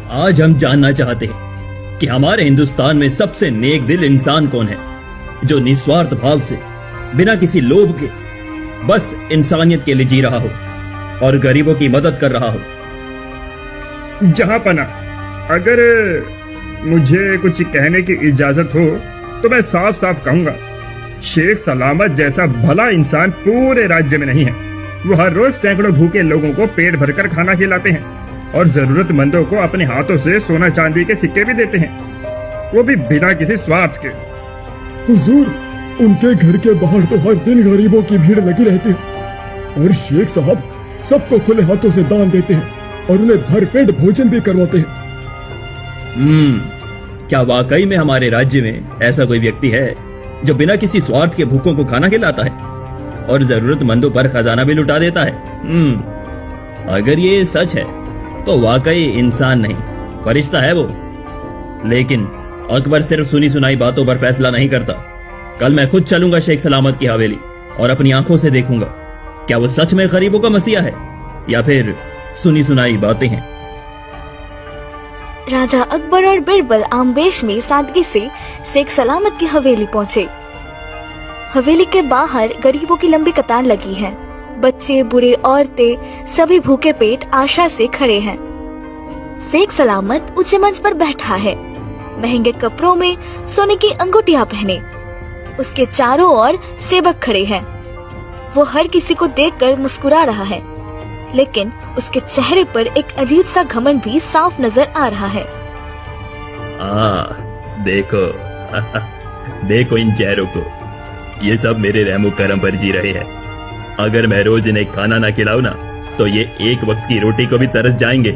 आज हम जानना चाहते हैं कि हमारे हिंदुस्तान में सबसे नेक दिल इंसान कौन है, जो निस्वार्थ भाव से बिना किसी लोभ के बस इंसानियत के लिए जी रहा हो और गरीबों की मदद कर रहा हो। जहां पना, अगर मुझे कुछ कहने की इजाजत हो तो मैं साफ साफ कहूंगा, शेख सलामत जैसा भला इंसान पूरे राज्य में नहीं है। वो हर रोज सैकड़ों भूखे लोगों को पेट भरकर खाना खिलाते हैं और जरूरतमंदों को अपने हाथों से सोना चांदी के सिक्के भी देते हैं, वो भी बिना किसी स्वार्थ के। हुजूर, उनके घर के बाहर तो हर दिन गरीबों की भीड़ लगी रहती है और शेख साहब सबको खुले हाथों से दान देते हैं और उन्हें भरपेट भोजन भी करवाते हैं। क्या वाकई में हमारे राज्य में ऐसा कोई व्यक्ति है जो बिना किसी स्वार्थ के भूखों को खाना खिलाता है और जरूरतमंदों पर खजाना भी लुटा देता है? अगर ये सच है तो वाकई इंसान नहीं, फरिश्ता है वो। लेकिन अकबर सिर्फ सुनी सुनाई बातों पर फैसला नहीं करता। कल मैं खुद चलूंगा शेख सलामत की हवेली और अपनी आंखों से देखूंगा क्या वो सच में गरीबों का मसीहा है या फिर सुनी सुनाई बातें हैं। राजा अकबर और बिरबल आमवेश में सादगी से शेख सलामत की हवेली पहुंचे। हवेली के बाहर गरीबों की लंबी कतार लगी है। बच्चे, बूढ़े, औरतें सभी भूखे पेट आशा से खड़े हैं। शेख सलामत ऊंचे मंच पर बैठा है, महंगे कपड़ों में सोने की अंगूठियां पहने। उसके चारों ओर सेवक खड़े हैं। वो हर किसी को देखकर मुस्कुरा रहा है, लेकिन उसके चेहरे पर एक अजीब सा घमंड भी साफ नजर आ रहा है। देखो देखो इन चेहरों को, ये सब मेरे रहमो करम पर जी रहे हैं। अगर मैं रोज इन्हें खाना ना खिलाऊं ना तो ये एक वक्त की रोटी को भी तरस जाएंगे।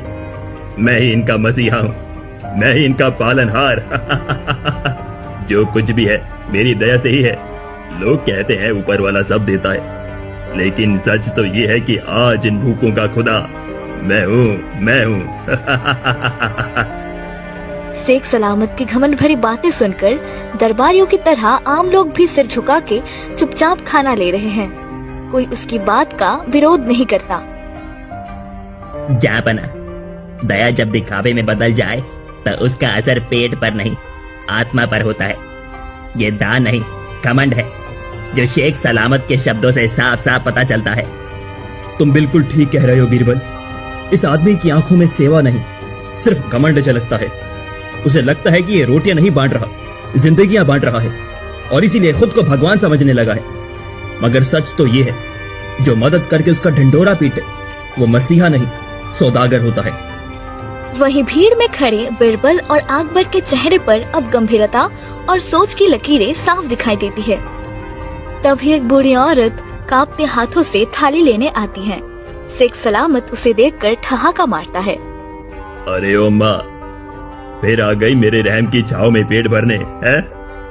मैं ही इनका मसीहा हूँ, मैं ही इनका पालनहार। जो कुछ भी है मेरी दया से ही है। लोग कहते हैं ऊपर वाला सब देता है, लेकिन सच तो ये है कि आज इन भूखों का खुदा मैं हूँ। शेख सलामत की घमंड भरी बातें सुनकर दरबारियों की तरह आम लोग भी सिर झुका के चुपचाप खाना ले रहे हैं। कोई उसकी बात का विरोध नहीं करता। जापना, दया जब दिखावे में बदल जाए तो उसका असर पेट पर नहीं आत्मा पर होता है। ये दान नहीं घमंड है, जो शेख सलामत के शब्दों से साफ साफ पता चलता है। तुम बिल्कुल ठीक कह रहे हो बीरबल। इस आदमी की आंखों में सेवा नहीं, सिर्फ घमंड झलकता है। उसे लगता है कि ये रोटियां नहीं बांट रहा, जिंदगियां बांट रहा है और इसीलिए खुद को भगवान समझने लगा है। मगर सच तो ये है, जो मदद करके उसका ढिंढोरा पीटे वो मसीहा नहीं सौदागर होता है। वहीं भीड़ में खड़े बिरबल और अकबर के चेहरे पर अब गंभीरता और सोच की लकीरें साफ दिखाई देती है। तभी एक बूढ़ी औरत कांपते हाथों से थाली लेने आती है। शेख सलामत उसे देखकर ठहाका मारता है। अरे ओ माँ, फिर आ गई मेरे रहम की छाव में पेट भरने है?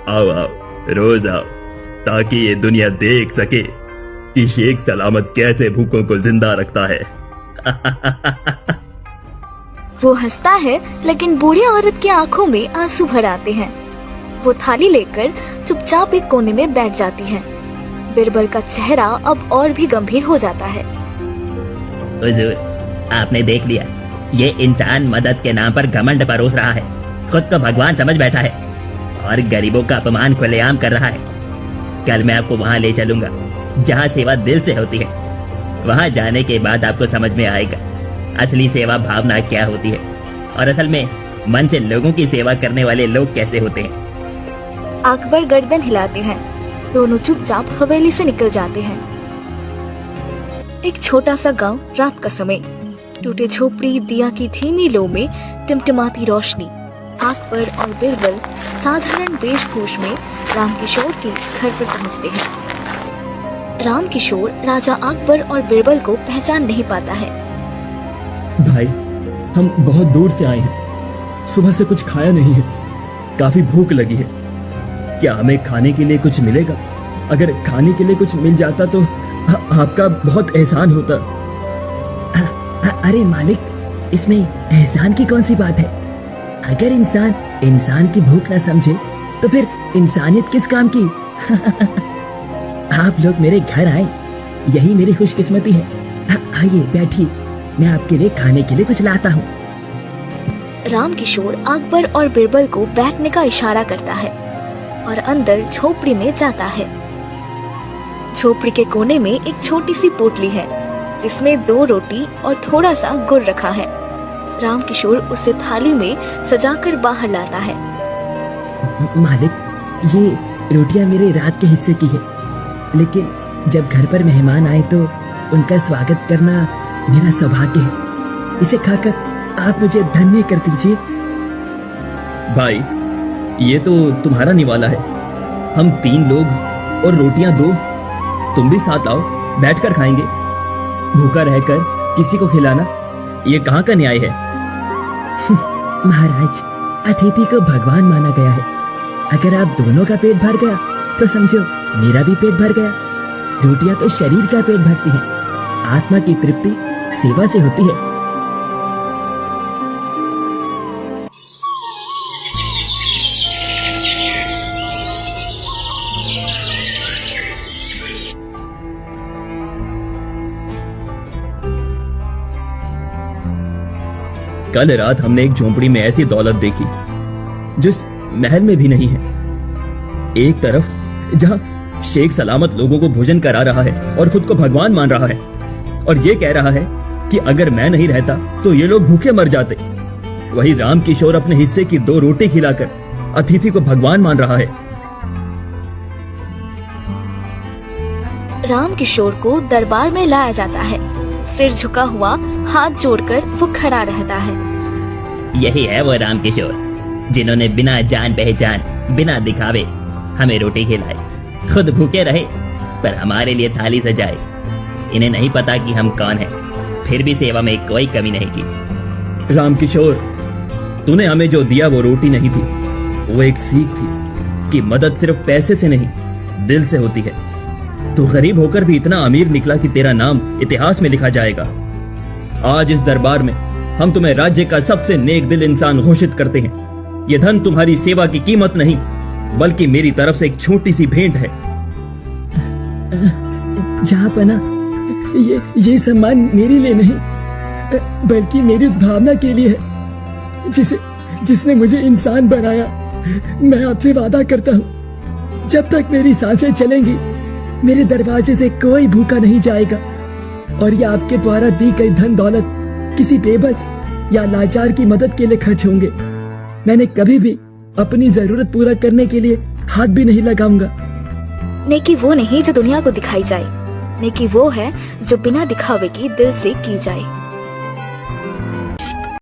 आओ आओ, रोज आओ, ताकि ये दुनिया देख सके कि शेख सलामत कैसे भूखों को जिंदा रखता है। वो हंसता है, लेकिन बूढ़ी औरत की आंखों में आंसू भर आते हैं। वो थाली लेकर चुपचाप एक कोने में बैठ जाती है। बिरबल का चेहरा अब और भी गंभीर हो जाता है। हुजूर, आपने देख लिया, ये इंसान मदद के नाम पर घमंड परोस रहा है, खुद को भगवान समझ बैठा है और गरीबों का अपमान खुलेआम कर रहा है। कल मैं आपको वहाँ ले चलूंगा जहाँ सेवा दिल से होती है। वहाँ जाने के बाद आपको समझ में आएगा असली सेवा भावना क्या होती है और असल में मन से लोगों की सेवा करने वाले लोग कैसे होते हैं। अकबर गर्दन हिलाते हैं। दोनों चुपचाप हवेली से निकल जाते हैं। एक छोटा सा गांव, रात का समय, टूटे झोपड़ी, दिया की धीमी लो में टिमटिमाती रोशनी। अकबर और बिरबल साधारण वेशभूष में रामकिशोर के घर पर पहुंचते हैं। रामकिशोर राजा अकबर और बिरबल को पहचान नहीं पाता है। भाई, हम बहुत दूर से आए हैं, सुबह से कुछ खाया नहीं है, काफी भूख लगी है। क्या हमें खाने के लिए कुछ मिलेगा? अगर खाने के लिए कुछ मिल जाता तो आपका बहुत एहसान होता। अरे मालिक, इसमें एहसान की कौन सी बात है? अगर इंसान की भूख न समझे तो फिर इंसानियत किस काम की? आप लोग मेरे घर आए, यही मेरी खुशकिस्मती है। आइए बैठिए, मैं आपके लिए खाने के लिए कुछ लाता हूँ। रामकिशोर अकबर और बिरबल को बैठने का इशारा करता है और अंदर झोपड़ी में जाता है। झोपड़ी के कोने में एक छोटी सी पोटली है जिसमें 2 रोटी और थोड़ा सा गुड़ रखा है। रामकिशोर उसे थाली में सजाकर बाहर लाता है। मालिक, ये रोटियां मेरे रात के हिस्से की है, लेकिन जब घर पर मेहमान आए तो उनका स्वागत करना मेरा सौभाग्य है। इसे खाकर आप मुझे धन्य कर दीजिए। भाई, ये तो तुम्हारा निवाला है। हम 3 लोग और रोटियां 2। तुम भी साथ आओ, बैठकर खाएंगे। भूखा रहकर किसी को खिलाना ये कहाँ का न्याय है? महाराज, अतिथि को भगवान माना गया है। अगर आप दोनों का पेट भर गया तो समझो मेरा भी पेट भर गया। रोटियां तो शरीर का पेट भरती हैं, आत्मा की तृप्ति सेवा से होती है। कल रात हमने एक झोंपड़ी में ऐसी दौलत देखी जो इस महल में भी नहीं है। एक तरफ जहां शेख सलामत लोगों को भोजन करा रहा है और खुद को भगवान मान रहा है, और ये कह रहा है कि अगर मैं नहीं रहता तो ये लोग भूखे मर जाते। वही रामकिशोर अपने हिस्से की 2 रोटी खिलाकर अतिथि को भगवान मान रहा है। रामकिशोर को दरबार में लाया जाता है। सिर झुका हुआ, हाथ जोड़कर वो खड़ा रहता है। यही है वो रामकिशोर जिन्होंने बिना जान पहचान, बिना दिखावे हमें रोटी खिलाई, खुद भूखे रहे पर हमारे लिए थाली सजाए। इन्हें नहीं पता कि हम कौन हैं, फिर भी सेवा में कोई कमी नहीं की। रामकिशोर, तूने हमें जो दिया वो रोटी नहीं थी, वो एक सीख थी कि मदद सिर्फ पैसे से नहीं, दिल से होती है। तू गरीब होकर भी इतना अमीर निकला कि तेरा नाम इतिहास में लिखा जाएगा। आज इस दरबार में हम तुम्हें राज्य का सबसे नेक दिल इंसान घोषित करते हैं। ये धन तुम्हारी सेवा की कीमत नहीं, बल्कि मेरी तरफ से एक छोटी सी भेंट है। जहाँपना, ये सम्मान मेरे लिए नहीं, बल्कि मेरी उस भावना के लिए है जिसने मुझे इंसान बनाया। मैं आपसे वादा करता हूँ, जब तक मेरी सांसें चलेंगी मेरे दरवाजे से कोई भूखा नहीं जाएगा, और ये आपके द्वारा दी गई धन दौलत किसी बेबस या लाचार की मदद के लिए खर्च होंगे। मैंने कभी भी अपनी जरूरत पूरा करने के लिए हाथ भी नहीं लगाऊंगा। नेकी वो नहीं जो दुनिया को दिखाई जाए, नेकी वो है जो बिना दिखावे की दिल से की जाए।